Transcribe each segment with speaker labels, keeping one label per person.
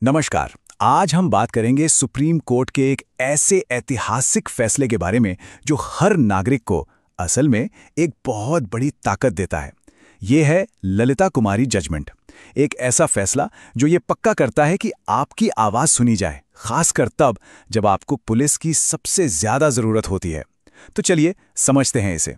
Speaker 1: नमस्कार। आज हम बात करेंगे सुप्रीम कोर्ट के एक ऐसे ऐतिहासिक फैसले के बारे में जो हर नागरिक को असल में एक बहुत बड़ी ताकत देता है। ये है ललिता कुमारी जजमेंट। एक ऐसा फैसला जो ये पक्का करता है कि आपकी आवाज़ सुनी जाए, खासकर तब जब आपको पुलिस की सबसे ज़्यादा ज़रूरत होती है। तो चलिए समझते हैं इसे।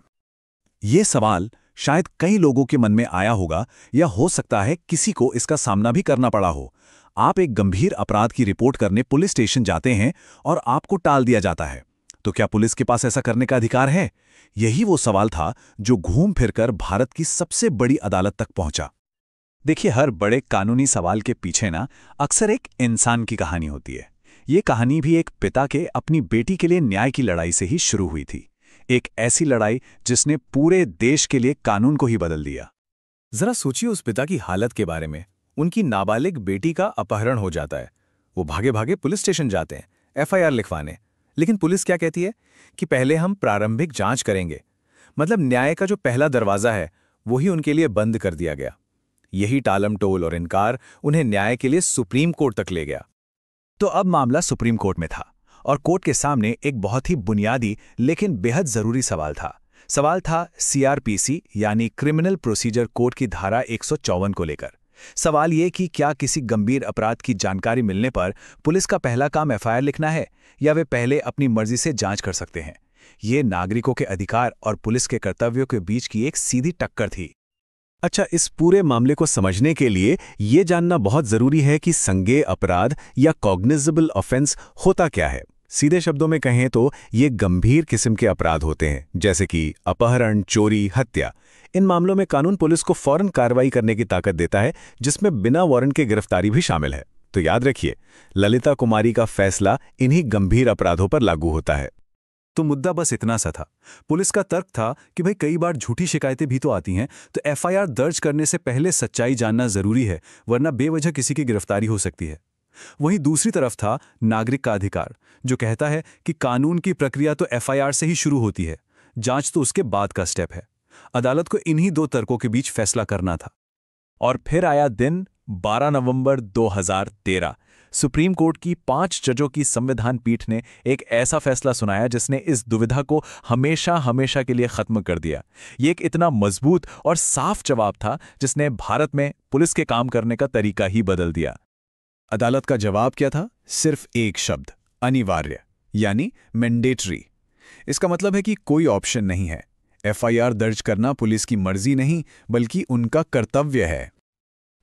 Speaker 1: ये सवाल शायद कई लोगों के मन में आया होगा, या हो सकता है किसी को इसका सामना भी करना पड़ा हो। आप एक गंभीर अपराध की रिपोर्ट करने पुलिस स्टेशन जाते हैं और आपको टाल दिया जाता है। तो क्या पुलिस के पास ऐसा करने का अधिकार है? यही वो सवाल था जो घूम फिरकर भारत की सबसे बड़ी अदालत तक पहुंचा। देखिए, हर बड़े कानूनी सवाल के पीछे ना अक्सर एक इंसान की कहानी होती है। ये कहानी भी एक पिता के अपनी बेटी के लिए न्याय की लड़ाई से ही शुरू हुई थी। एक ऐसी लड़ाई जिसने पूरे देश के लिए कानून को ही बदल दिया। जरा सोचिए उस पिता की हालत के बारे में। उनकी नाबालिग बेटी का अपहरण हो जाता है। वो भागे भागे पुलिस स्टेशन जाते हैं एफआईआर लिखवाने। लेकिन पुलिस क्या कहती है कि पहले हम प्रारंभिक जांच करेंगे। मतलब न्याय का जो पहला दरवाजा है वो ही उनके लिए बंद कर दिया गया। यही टालम टोल और इनकार उन्हें न्याय के लिए सुप्रीम कोर्ट तक ले गया। तो अब मामला सुप्रीम कोर्ट में था और कोर्ट के सामने एक बहुत ही बुनियादी लेकिन बेहद जरूरी सवाल था। सवाल था सीआरपीसी यानी क्रिमिनल प्रोसीजर कोड की धारा 154 को लेकर। सवाल ये कि क्या किसी गंभीर अपराध की जानकारी मिलने पर पुलिस का पहला काम एफआईआर लिखना है, या वे पहले अपनी मर्जी से जांच कर सकते हैं। ये नागरिकों के अधिकार और पुलिस के कर्तव्यों के बीच की एक सीधी टक्कर थी। अच्छा, इस पूरे मामले को समझने के लिए ये जानना बहुत जरूरी है कि संज्ञेय अपराध या कॉग्निजेबल ऑफेंस होता क्या है। सीधे शब्दों में कहें तो ये गंभीर किस्म के अपराध होते हैं, जैसे कि अपहरण, चोरी, हत्या। इन मामलों में कानून पुलिस को फौरन कार्रवाई करने की ताकत देता है, जिसमें बिना वारंट के गिरफ्तारी भी शामिल है। तो याद रखिए, ललिता कुमारी का फैसला इन्हीं गंभीर अपराधों पर लागू होता है। तो मुद्दा बस इतना सा था। पुलिस का तर्क था कि भाई कई बार झूठी शिकायतें भी तो आती हैं, तो एफआईआर दर्ज करने से पहले सच्चाई जानना जरूरी है, वरना बेवजह किसी की गिरफ्तारी हो सकती है। वहीं दूसरी तरफ था नागरिक का अधिकार, जो कहता है कि कानून की प्रक्रिया तो एफआईआर से ही शुरू होती है, जांच तो उसके बाद का स्टेप है। अदालत को इन्हीं दो तर्कों के बीच फैसला करना था। और फिर आया दिन 12 नवंबर 2013। सुप्रीम कोर्ट की 5 जजों की संविधान पीठ ने एक ऐसा फैसला सुनाया जिसने इस दुविधा को हमेशा हमेशा के लिए खत्म कर दिया। ये एक इतना मजबूत और साफ जवाब था जिसने भारत में पुलिस के काम करने का तरीका ही बदल दिया। अदालत का जवाब क्या था? सिर्फ एक शब्द, अनिवार्य, यानी मैंडेटरी। इसका मतलब है कि कोई ऑप्शन नहीं है। एफआईआर दर्ज करना पुलिस की मर्जी नहीं, बल्कि उनका कर्तव्य है।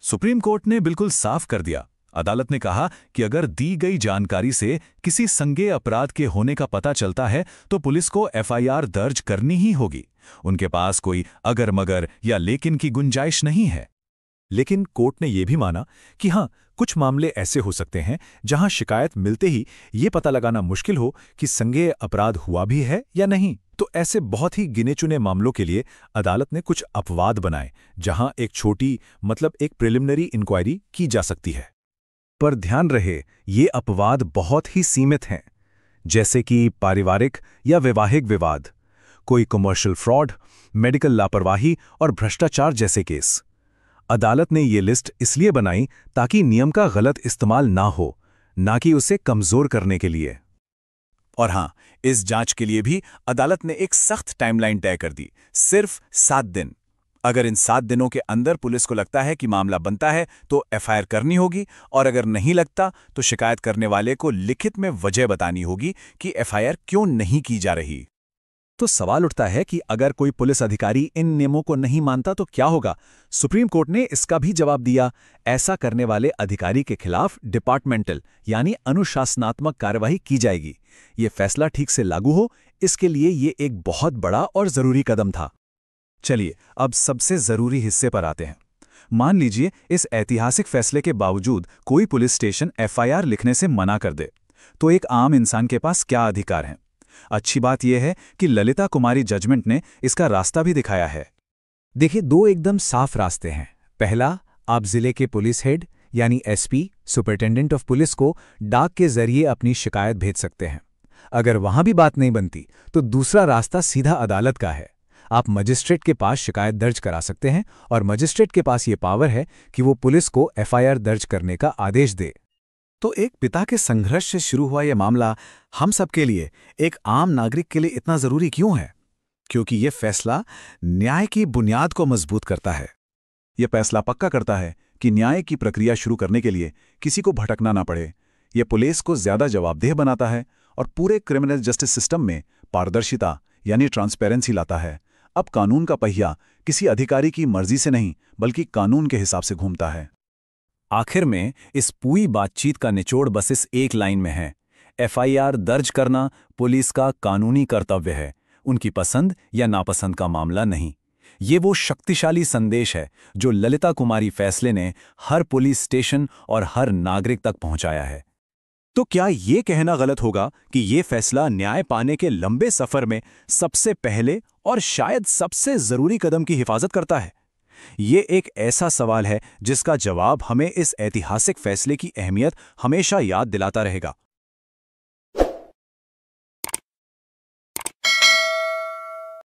Speaker 1: सुप्रीम कोर्ट ने बिल्कुल साफ कर दिया। अदालत ने कहा कि अगर दी गई जानकारी से किसी संज्ञेय अपराध के होने का पता चलता है तो पुलिस को एफआईआर दर्ज करनी ही होगी। उनके पास कोई अगर मगर या लेकिन की गुंजाइश नहीं है। लेकिन कोर्ट ने यह भी माना कि हाँ, कुछ मामले ऐसे हो सकते हैं जहां शिकायत मिलते ही ये पता लगाना मुश्किल हो कि संज्ञेय अपराध हुआ भी है या नहीं। तो ऐसे बहुत ही गिने चुने मामलों के लिए अदालत ने कुछ अपवाद बनाए, जहां एक छोटी मतलब एक प्रिलिमिनरी इंक्वायरी की जा सकती है। पर ध्यान रहे, ये अपवाद बहुत ही सीमित हैं, जैसे कि पारिवारिक या वैवाहिक विवाद, कोई कमर्शियल फ्रॉड, मेडिकल लापरवाही और भ्रष्टाचार जैसे केस। अदालत ने ये लिस्ट इसलिए बनाई ताकि नियम का गलत इस्तेमाल ना हो, ना कि उसे कमजोर करने के लिए। और हाँ, इस जांच के लिए भी अदालत ने एक सख्त टाइमलाइन तय कर दी, सिर्फ 7 दिन। अगर इन 7 दिनों के अंदर पुलिस को लगता है कि मामला बनता है तो एफआईआर करनी होगी, और अगर नहीं लगता तो शिकायत करने वाले को लिखित में वजह बतानी होगी कि एफआईआर क्यों नहीं की जा रही। तो सवाल उठता है कि अगर कोई पुलिस अधिकारी इन नियमों को नहीं मानता तो क्या होगा? सुप्रीम कोर्ट ने इसका भी जवाब दिया। ऐसा करने वाले अधिकारी के खिलाफ डिपार्टमेंटल यानी अनुशासनात्मक कार्यवाही की जाएगी। ये फैसला ठीक से लागू हो, इसके लिए ये एक बहुत बड़ा और जरूरी कदम था। चलिए अब सबसे जरूरी हिस्से पर आते हैं। मान लीजिए इस ऐतिहासिक फैसले के बावजूद कोई पुलिस स्टेशन एफआईआर लिखने से मना कर दे, तो एक आम इंसान के पास क्या अधिकार हैं? अच्छी बात यह है कि ललिता कुमारी जजमेंट ने इसका रास्ता भी दिखाया है। देखिए, 2 एकदम साफ रास्ते हैं। पहला, आप जिले के पुलिस हेड यानी एसपी, सुपरिटेंडेंट ऑफ पुलिस को डाक के जरिए अपनी शिकायत भेज सकते हैं। अगर वहां भी बात नहीं बनती तो दूसरा रास्ता सीधा अदालत का है। आप मजिस्ट्रेट के पास शिकायत दर्ज करा सकते हैं और मजिस्ट्रेट के पास ये पावर है कि वो पुलिस को एफआईआर दर्ज करने का आदेश दे। तो एक पिता के संघर्ष से शुरू हुआ यह मामला हम सबके लिए, एक आम नागरिक के लिए इतना जरूरी क्यों है? क्योंकि यह फैसला न्याय की बुनियाद को मजबूत करता है। यह फैसला पक्का करता है कि न्याय की प्रक्रिया शुरू करने के लिए किसी को भटकना ना पड़े। यह पुलिस को ज्यादा जवाबदेह बनाता है और पूरे क्रिमिनल जस्टिस सिस्टम में पारदर्शिता यानी ट्रांसपेरेंसी लाता है। अब कानून का पहिया किसी अधिकारी की मर्जी से नहीं बल्कि कानून के हिसाब से घूमता है। आखिर में इस पूरी बातचीत का निचोड़ बस इस एक लाइन में है। एफआईआर दर्ज करना पुलिस का कानूनी कर्तव्य है, उनकी पसंद या नापसंद का मामला नहीं। ये वो शक्तिशाली संदेश है जो ललिता कुमारी फैसले ने हर पुलिस स्टेशन और हर नागरिक तक पहुंचाया है। तो क्या ये कहना गलत होगा कि ये फैसला न्याय पाने के लंबे सफर में सबसे पहले और शायद सबसे जरूरी कदम की हिफाजत करता है? ये एक ऐसा सवाल है जिसका जवाब हमें इस ऐतिहासिक फैसले की अहमियत हमेशा याद दिलाता रहेगा।